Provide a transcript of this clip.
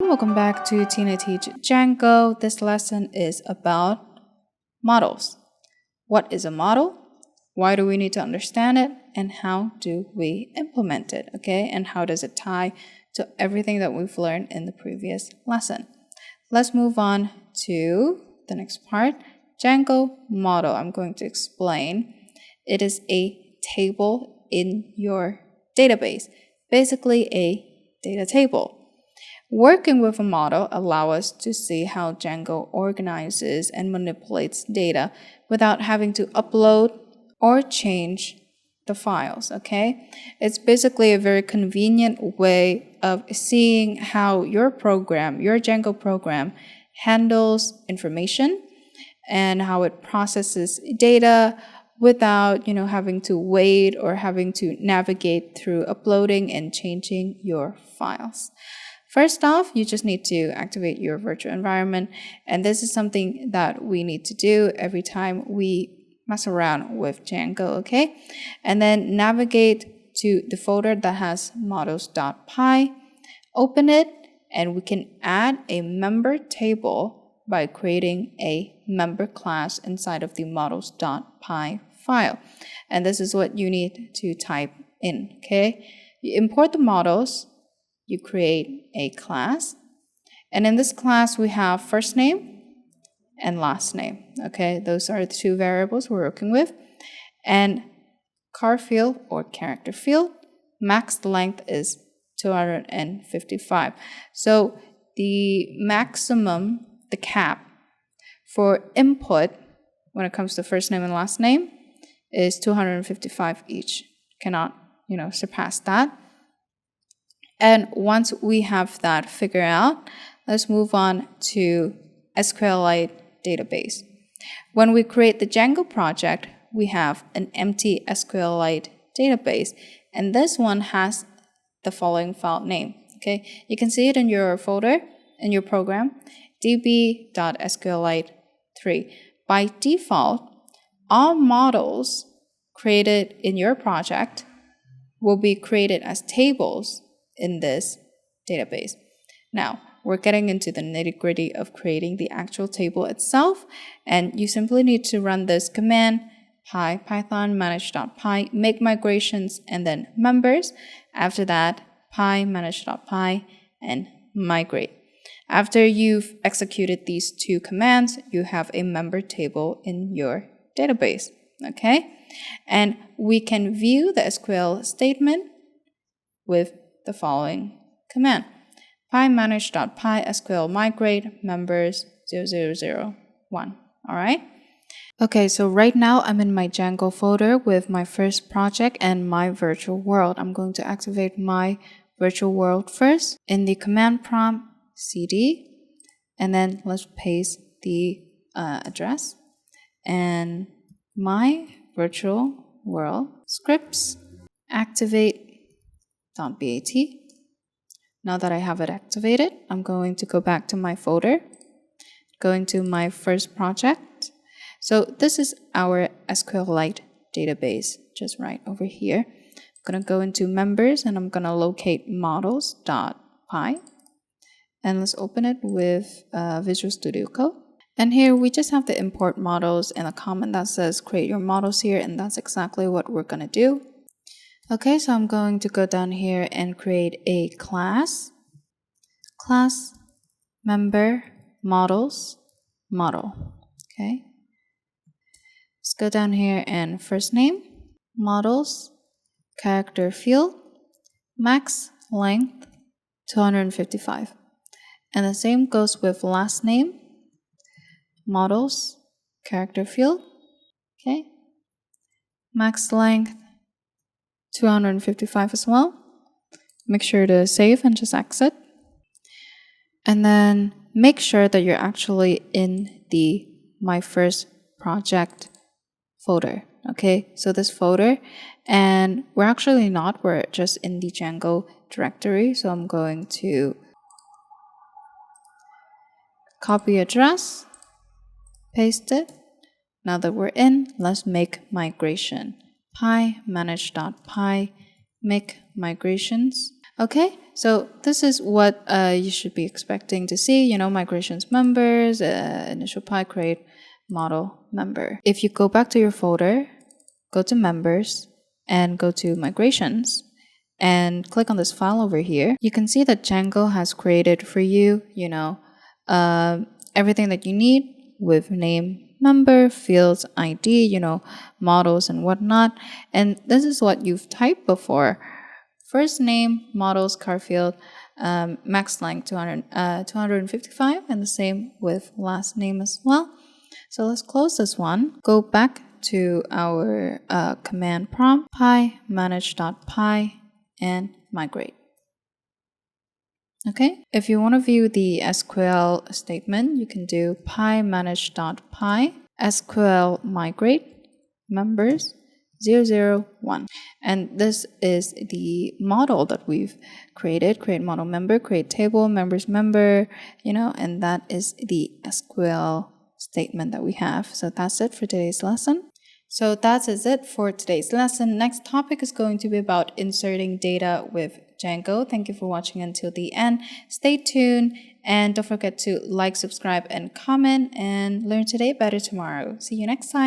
Welcome back to Tina Teach Django. This lesson is about models. What is a model? Why do we need to understand it? And how do we implement it? Okay, and how does it tie to everything that we've learned in the previous lesson? Let's move on to the next part. Django model. I'm going to explain. It is a table in your database, basically a data table. Working with a model allows us to see how Django organizes and manipulates data without having to upload or change the files, okay? It's basically a very convenient way of seeing how your program, your Django program, handles information and how it processes data without, having to wait or having to navigate through uploading and changing your files. First off, you just need to activate your virtual environment, and this is something that we need to do every time we mess around with Django, okay? And then navigate to the folder that has models.py, open it, and we can add a member table by creating a member class inside of the models.py file. And this is what you need to type in, okay? You import the models, you create a class, and in this class we have first name and last name, okay? Those are the two variables we're working with. And car field or character field, max length is 255. So the maximum, the cap for input when it comes to first name and last name is 255 each. Cannot, surpass that. And once we have that figured out, let's move on to SQLite database. When we create the Django project, we have an empty SQLite database, and this one has the following file name. Okay, you can see it in your folder, in your program, db.sqlite3. By default, all models created in your project will be created as tables in this database. Now, we're getting into the nitty-gritty of creating the actual table itself, and you simply need to run this command, python manage.py, make migrations, and then members. After that, py manage.py, and migrate. After you've executed these two commands, you have a member table in your database, okay? And we can view the SQL statement with the following command, pymanage.py sql migrate members 0001. All right. Okay, so right now I'm in my Django folder with my first project and my virtual world. I'm going to activate my virtual world first. In the command prompt, cd, and then let's paste the address and my virtual world scripts activate .bat. Now that I have it activated, I'm going to go back to my folder, going to my first project. So this is our SQLite database, just right over here. I'm going to go into members and I'm going to locate models.py. And let's open it with Visual Studio Code. And here we just have to import models and a comment that says create your models here, and that's exactly what we're going to do. Okay, so I'm going to go down here and create a class member models model. Okay, let's go down here and first name models character field max length 255, and the same goes with last name models character field. Okay, max length 255 as well. Make sure to save and just exit. And then make sure that you're actually in the My First Project folder. Okay, so this folder, and we're actually not, we're just in the Django directory. So I'm going to copy address, paste it. Now that we're in, let's make migration. Py manage.py make migrations. Okay, so this is what you should be expecting to see, migrations members, initial pi create model member. If you go back to your folder, go to members and go to migrations and click on this file over here, you can see that Django has created for you, everything that you need with name, member, fields, ID, models and whatnot. And this is what you've typed before. First name, models, car field, max length 255, and the same with last name as well. So let's close this one. Go back to our command prompt, pi manage.py, and migrate. Okay, if you want to view the SQL statement, you can do pi manage.py SQL migrate members 001. And this is the model that we've created. Create model member, create table, members member, and that is the SQL statement that we have. So that's it for today's lesson. So that is it for today's lesson. Next topic is going to be about inserting data with Django. Thank you for watching until the end. Stay tuned and don't forget to like, subscribe, and comment, and learn today, better tomorrow. See you next time.